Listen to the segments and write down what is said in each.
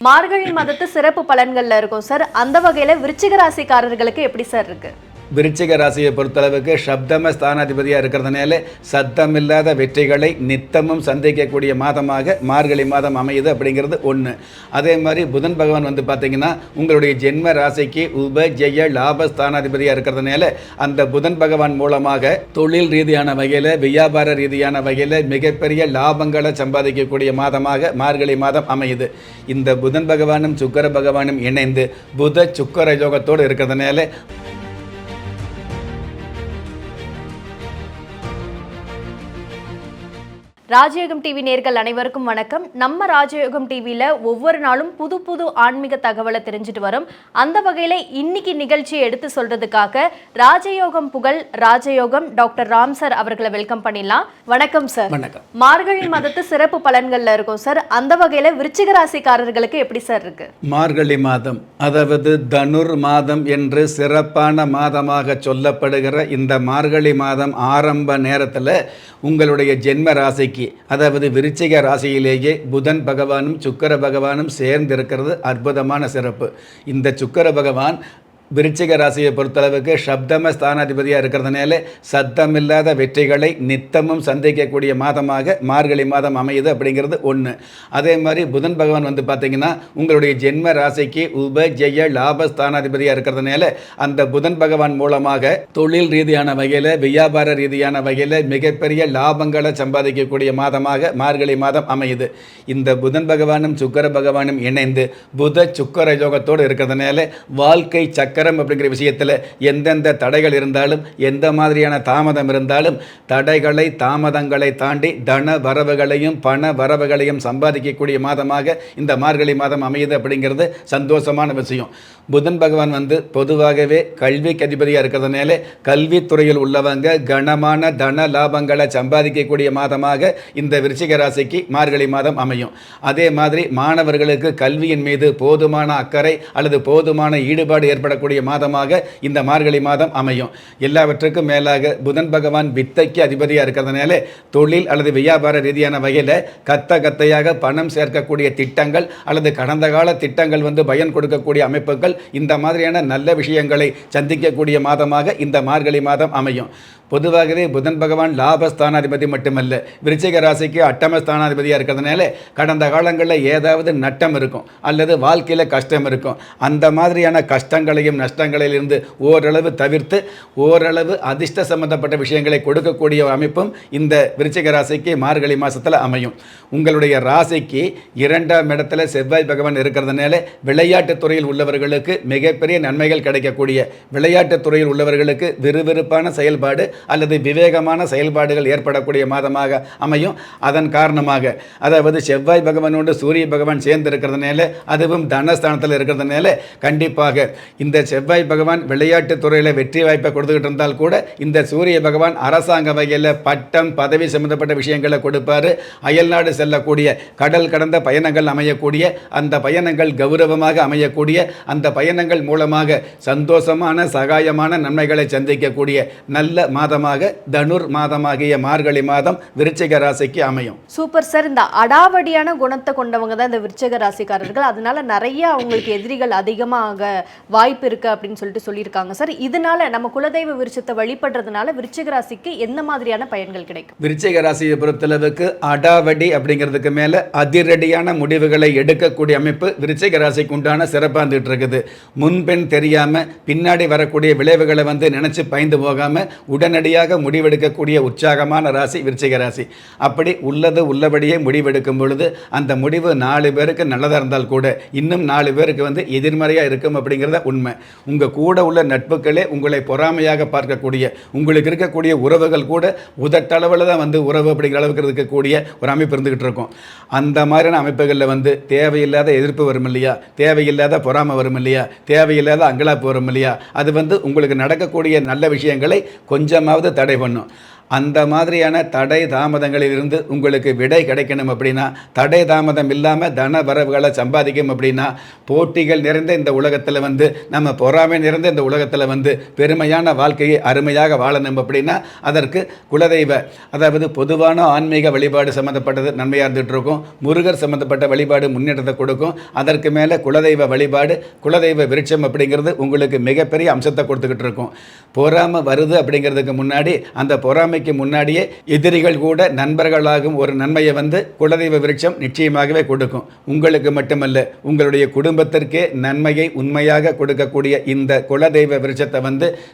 மார்கழி மாதத்து சிறப்பு பலன்கள்ல இருக்கும் சார். அந்த வகையில விருச்சிக ராசிக்காரர்களுக்கு எப்படி சார் இருக்கு? விருச்சிக ராசியை பொறுத்தளவுக்கு சப்தம ஸ்தானாதிபதியாக இருக்கிறதுனால சத்தமில்லாத வெற்றிகளை நித்தமும் சந்திக்கக்கூடிய மாதமாக மார்கழி மாதம் அமையுது அப்படிங்கிறது ஒன்று. அதே மாதிரி புதன் பகவான் வந்து பார்த்திங்கன்னா உங்களுடைய ஜென்ம ராசிக்கு உப ஜெய லாப ஸ்தானாதிபதியாக இருக்கிறதுனால அந்த புதன் பகவான் மூலமாக தொழில் ரீதியான வகையில் வியாபார ரீதியான வகையில் மிகப்பெரிய லாபங்களை சம்பாதிக்கக்கூடிய மாதமாக மார்கழி மாதம் அமையுது. இந்த புதன் பகவானும் சுக்கிர பகவானும் இணைந்து புத சுக்கிர யோகத்தோடு இருக்கிறதுனால ராஜயோகம் டிவி நேர்கள் அனைவருக்கும் வணக்கம். நம்ம ராஜயோகம் டிவியில் ஒவ்வொரு நாளும் புது புது ஆன்மீக தகவலை தெரிஞ்சுட்டு வரும். அந்த வகையில் இன்னைக்கு நிகழ்ச்சியை எடுத்து சொல்றதுக்காக ராஜயோகம் புகழ் ராஜயோகம் டாக்டர் ராம் சார் அவர்களை வெல்கம் பண்ணிடலாம். வணக்கம் சார். வணக்கம். மார்கழி மாதத்து சிறப்பு பலன்கள்ல இருக்கும் சார். அந்த வகையில் விருச்சிக ராசிக்காரர்களுக்கு எப்படி சார் இருக்கு? மார்கழி மாதம், அதாவது தனுர் மாதம் என்று சிறப்பான மாதமாக சொல்லப்படுகிற இந்த மார்கழி மாதம் ஆரம்ப நேரத்தில் உங்களுடைய ஜென்ம ராசிக்கு, அதாவது விருச்சிக ராசியிலேயே புதன் பகவானும் சுக்கிர பகவானும் சேர்ந்திருக்கிறது அற்புதமான சிறப்பு. இந்த சுக்கிர பகவான் விருச்சிக ராசியை பொறுத்தளவுக்கு சப்தம ஸ்தானாதிபதியாக இருக்கிறதுனால சத்தமில்லாத வெற்றிகளை நித்தமும் சந்திக்கக்கூடிய மாதமாக மார்கழி மாதம் அமையுது அப்படிங்கிறது ஒன்று. அதே மாதிரி புதன் பகவான் வந்து பார்த்திங்கன்னா உங்களுடைய ஜென்ம ராசிக்கு உப ஜெய லாப ஸ்தானாதிபதியாக இருக்கிறதுனால அந்த புதன் பகவான் மூலமாக தொழில் ரீதியான வகையில் வியாபார ரீதியான வகையில் மிகப்பெரிய லாபங்களை சம்பாதிக்கக்கூடிய மாதமாக மார்கழி மாதம் அமையுது. இந்த புதன் பகவானும் சுக்கிர பகவானும் இணைந்து புத சுக்கிர யோகத்தோடு இருக்கிறதுனால வாழ்க்கை சக்கரம் அப்படிங்கிற விஷயத்தில் எந்தெந்த தடைகள் இருந்தாலும் எந்த மாதிரியான தாமதம் இருந்தாலும் தடைகளை தாமதங்களை தாண்டி தன வரவுகளையும் பண வரவுகளையும் சம்பாதிக்கக்கூடிய மாதமாக இந்த மார்கழி மாதம் அமையுது அப்படிங்கிறது சந்தோஷமான விஷயம். புதன் பகவான் வந்து பொதுவாகவே கல்விக்கு அதிபதியாக இருக்கிறதுனால கல்வித்துறையில் உள்ளவங்க கனமான தன லாபங்களை சம்பாதிக்கக்கூடிய மாதமாக இந்த விருச்சிக ராசிக்கு மார்கழி மாதம் அமையும். அதே மாதிரி மாணவர்களுக்கு கல்வியின் மீது போதுமான அக்கறை அல்லது போதுமான ஈடுபாடு ஏற்படக்கூடிய மாதமாக இந்த மார்கழி மாதம் அமையும். எல்லாவற்றுக்கும் மேலாக புதன் பகவான் வித்தைக்கு அதிபதியாக இருக்கிறதுனால தொழில் அல்லது வியாபார ரீதியான வகையில் கத்தையாக பணம் சேர்க்கக்கூடிய திட்டங்கள் அல்லது கடந்த கால திட்டங்கள் வந்து பயன் கொடுக்கக்கூடிய அமைப்புகள், இந்த மாதிரியான நல்ல விஷயங்களை சந்திக்கக்கூடிய மாதமாக இந்த மார்கழி மாதம் அமையும். பொதுவாகவே புதன் பகவான் லாபஸ்தானாதிபதி மட்டுமல்ல, விருச்சிக ராசிக்கு அட்டமஸ்தானாதிபதியாக இருக்கிறதுனால கடந்த காலங்களில் ஏதாவது நட்டம் இருக்கும் அல்லது வாழ்க்கையில் கஷ்டம் இருக்கும். அந்த மாதிரியான கஷ்டங்களையும் நஷ்டங்களிலிருந்து ஓரளவு தவிர்த்து ஓரளவு அதிர்ஷ்ட சம்பந்தப்பட்ட விஷயங்களை கொடுக்கக்கூடிய அமைப்பும் இந்த விருச்சிக ராசிக்கு மார்கழி மாதத்தில் அமையும். உங்களுடைய ராசிக்கு 2ஆம் இடத்துல செவ்வாய் பகவான் இருக்கிறதுனால விளையாட்டுத் துறையில் உள்ளவர்களுக்கு மிகப்பெரிய நன்மைகள் கிடைக்கக்கூடிய, விளையாட்டுத் துறையில் உள்ளவர்களுக்கு விறுவிறுப்பான செயல்பாடு அல்லது விவேகமான செயல்பாடுகள் ஏற்படக்கூடிய மாதமாக அமையும். அதன் காரணமாக, அதாவது செவ்வாய் பகவானோடு சூரிய பகவான் சேர்ந்து இருக்கிறதுனால அதுவும் தனஸ்தானத்தில் இருக்கிறதுனால கண்டிப்பாக இந்த செவ்வாய் பகவான் விளையாட்டுத் துறையில் வெற்றி வாய்ப்பை கொடுத்துக்கிட்டு இருந்தால் கூட இந்த சூரிய பகவான் அரசாங்க வகையில் பட்டம் பதவி சம்பந்தப்பட்ட விஷயங்களை கொடுப்பார். அயல்நாடு செல்லக்கூடிய கடல் கடந்த பயணங்கள் அமையக்கூடிய, அந்த பயணங்கள் கௌரவமாக அமையக்கூடிய, அந்த பயணங்கள் மூலமாக சந்தோஷமான சகாயமான நன்மைகளை சந்திக்கக்கூடிய நல்ல மாதமாக தனுர் மாதமாகிய மார்கழி மாதம் விருச்சிக ராசிக்கு அமையும். Super sir. இந்த அடாவடியான குணத்தை கொண்டவங்க தான் இந்த விருச்சிக ராசிக்காரர்கள். அதனால நிறைய அவங்களுக்கு எதிரிகள் அதிகமாக வாய்ப்பு இருக்கு அப்படின்னு சொல்லியிருக்காங்க சார். இதனால நம்ம குலதெய்வ விருட்சத்தை வழிபடுறதுனால விருச்சிக ராசிக்கு எந்த மாதிரியான பயன்கள் கிடைக்கும்? விருச்சிக ராசியை பொறுத்தளவுக்கு அடாவடி அப்படிங்கிறதுக்கு மேல அதிரடியான முடிவுகளை எடுக்கக்கூடிய அமைப்பு விருச்சிக ராசிக்கு உண்டான சிறப்பாக இருந்துட்டு இருக்குது. முன்பின் தெரியாம பின்னாடி வரக்கூடிய விளைவுகளை வந்து நினைச்சு பயந்து போகாம உடனடியாக முடிவெடுக்கக்கூடிய உற்சாகமான ராசி விருச்சிக ராசி. அப்படி உள்ளபடியே முடிவெடுக்கும் பொழுது அந்த முடிவு 4 பேருக்கு நல்லதாக இருந்தால் கூட இன்னும் 4 பேருக்கு வந்து எதிர்மறையாக இருக்கும் அப்படிங்கிறத உண்மை. உங்கள் கூட உள்ள நட்புகளே உங்களை பொறாமையாக பார்க்கக்கூடிய, உங்களுக்கு இருக்கக்கூடிய உறவுகள் கூட உதட்டளவில் தான் வந்து உறவு அப்படிங்கிற அளவுக்கு இருக்கக்கூடிய ஒரு அமைப்பு இருந்துகிட்டு இருக்கும். அந்த மாதிரியான அமைப்புகளில் வந்து தேவையில்லாத எதிர்ப்பு வரும் இல்லையா, தேவையில்லாத பொறாமை வரும் இல்லையா, தேவையில்லாத அங்கலாப்பு வரும் இல்லையா, அது வந்து உங்களுக்கு நடக்கக்கூடிய நல்ல விஷயங்களை கொஞ்சமாவது தடை பண்ணும். அந்த மாதிரியான தடை தாமதங்களிலிருந்து உங்களுக்கு விடை கிடைக்கணும் அப்படின்னா, தடை தாமதம் இல்லாமல் தன வரவுகளை சம்பாதிக்கணும் அப்படின்னா, போட்டிகள் நிறைந்த இந்த உலகத்தில் நம்ம பொறாமை நிறைந்த இந்த உலகத்தில் பெருமையான வாழ்க்கையை அருமையாக வாழணும் அப்படின்னா, அதற்கு குலதெய்வ அதாவது பொதுவான ஆன்மீக வழிபாடு சம்மந்தப்பட்டது நன்மையாக இருந்துகிட்டு இருக்கும். முருகர் சம்மந்தப்பட்ட வழிபாடு முன்னேற்றத்தை கொடுக்கும். அதற்கு மேலே குலதெய்வ வழிபாடு, குலதெய்வ விருட்சம் அப்படிங்கிறது உங்களுக்கு மிகப்பெரிய அம்சத்தை கொடுத்துக்கிட்டு இருக்கும். பொறாமை வருது அப்படிங்கிறதுக்கு முன்னாடி, அந்த பொறாமைக்கு முன்னாடியே எதிரிகள் கூட நண்பர்களாகும் ஒரு நன்மையை குலதெய்வ விருட்சம் நிச்சயமாகவே கொடுக்கும். உங்களுக்கு மட்டுமல்ல, உங்களுடைய குடும்பத்திற்கே நன்மையை உண்மையாக கொடுக்கக்கூடிய இந்த குலதெய்வ விருட்சத்தை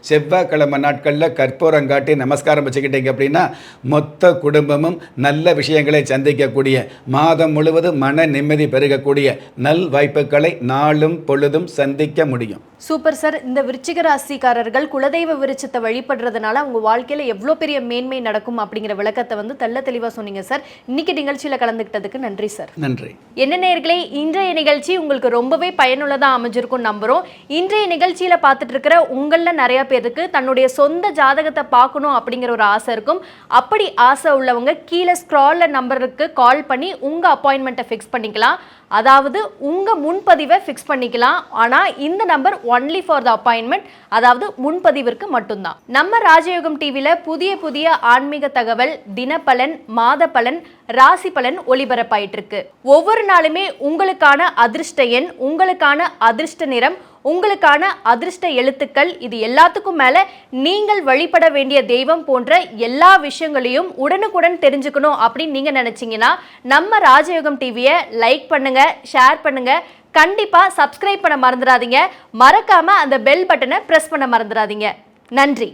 செவ்வாய்க்கிழமை நாட்களில் கற்பூரங்காட்டி நமஸ்காரம் வச்சுக்கிட்டீங்க அப்படின்னா, மொத்த குடும்பமும் நல்ல விஷயங்களை சந்திக்கக்கூடிய, மாதம் முழுவதும் மன நிம்மதி பெருகக்கூடிய நல் வாய்ப்புகளை நாளும் பொழுதும் சந்திக்க முடியும். Super sir. இந்த விருச்சிக ராசிக்காரர்கள் குலதெய்வ விருட்சத்தை வழிபடுறதுனால அவங்க வாழ்க்கையில எவ்வளோ பெரிய மேன்மை நடக்கும் அப்படிங்கிற விளக்கத்தை தெள்ள தெளிவாக சொன்னீங்க சார். இன்னைக்கு நிகழ்ச்சியில் கலந்துக்கிட்டதுக்கு நன்றி சார். நன்றி. என்ன நேயர்களே, இன்றைய நிகழ்ச்சி உங்களுக்கு ரொம்பவே பயனுள்ளதாக அமைஞ்சிருக்கும் நம்புறோம். இன்றைய நிகழ்ச்சியில பார்த்துட்டு இருக்கிற உங்களில் நிறைய பேருக்கு தன்னுடைய சொந்த ஜாதகத்தை பார்க்கணும் அப்படிங்கிற ஒரு ஆசை இருக்கும். அப்படி ஆசை உள்ளவங்க கீழே ஸ்க்ரால்ல நம்பருக்கு கால் பண்ணி உங்க அப்பாயின்மெண்ட்டை ஃபிக்ஸ் பண்ணிக்கலாம். அதாவது உங்க முன்பதிவை ஃபிக்ஸ் பண்ணிக்கலாம். ஆனால் இந்த number only for the appointment, அதாவது முன்பதிவிற்கு மட்டும்தான். நம்ம ராஜயோகம் டிவியில் புதிய புதிய ஆன்மீக தகவல், தினப்பலன், மாத பலன், ராசி பலன் ஒளிபரப்பாயிட்டு இருக்கு. ஒவ்வொரு நாளுமே உங்களுக்கான அதிர்ஷ்ட எண், உங்களுக்கான அதிர்ஷ்ட நிறம், உங்களுக்கான அதிர்ஷ்ட எழுத்துக்கள், இது எல்லாத்துக்கும் மேல நீங்கள் வழிபட வேண்டிய தெய்வம் போன்ற எல்லா விஷயங்களையும் உடனுக்குடன் தெரிஞ்சுக்கணும் அப்படின்னு நீங்க நினைச்சீங்கன்னா நம்ம ராஜயோகம் டிவியை லைக் பண்ணுங்க, ஷேர் பண்ணுங்க, கண்டிப்பா சப்ஸ்கிரைப் பண்ண மறந்துடாதீங்க. மறக்காம அந்த பெல் பட்டனை பிரஸ் பண்ண மறந்துடாதீங்க. நன்றி.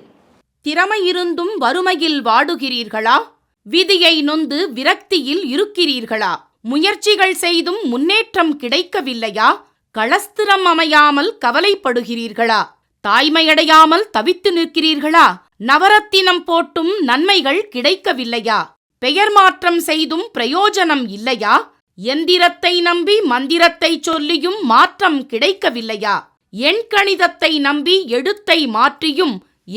திறமை இருந்தும் வறுமையில் வாடுகிறீர்களா? விதியை நொந்து விரக்தியில் இருக்கிறீர்களா? முயற்சிகள் செய்தும் முன்னேற்றம் கிடைக்கவில்லையா? களஸ்திரம் அமையாமல் கவலைப்படுகிறீர்களா? தாய்மையடையாமல் தவித்து நிற்கிறீர்களா? நவரத்தினம் போட்டும் நன்மைகள் கிடைக்கவில்லையா? பெயர் மாற்றம் செய்தும் பிரயோஜனம் இல்லையா? எந்திரத்தை நம்பி மந்திரத்தை சொல்லியும் மாற்றம் கிடைக்கவில்லையா? எண்கணிதத்தை நம்பி எழுத்தை மாற்றியும்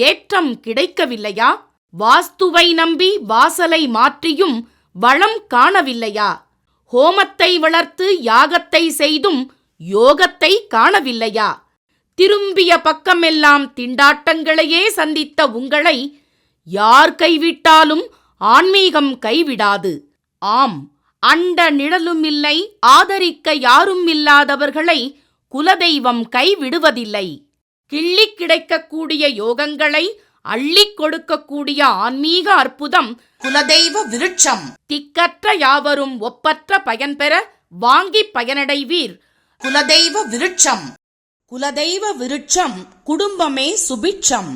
ஏற்றம் கிடைக்கவில்லையா? வாஸ்துவை நம்பி வாசலை மாற்றியும் வளம் காணவில்லையா? ஹோமத்தை வளர்த்து யாகத்தை செய்தும் யோகத்தை காணவில்லையா? திரும்பிய பக்கமெல்லாம் திண்டாட்டங்களையே சந்தித்த உங்களை யார் கைவிட்டாலும் ஆன்மீகம் கைவிடாது. ஆம், அண்ட நிழலுமில்லை, ஆதரிக்க யாரும் இல்லாதவர்களை குலதெய்வம் கைவிடுவதில்லை. கிள்ளிக் கிடைக்கக்கூடிய யோகங்களை அள்ளிக் கொடுக்கக்கூடிய ஆன்மீக அற்புதம் குலதெய்வ விருட்சம். திக்கற்ற யாவரும் ஒப்பற்ற பயன்பெற வாங்கி பயனடைவீர். குலதெய்வ விருட்சம். குலதெய்வ விருட்சம் குடும்பமே சுபிட்சம்.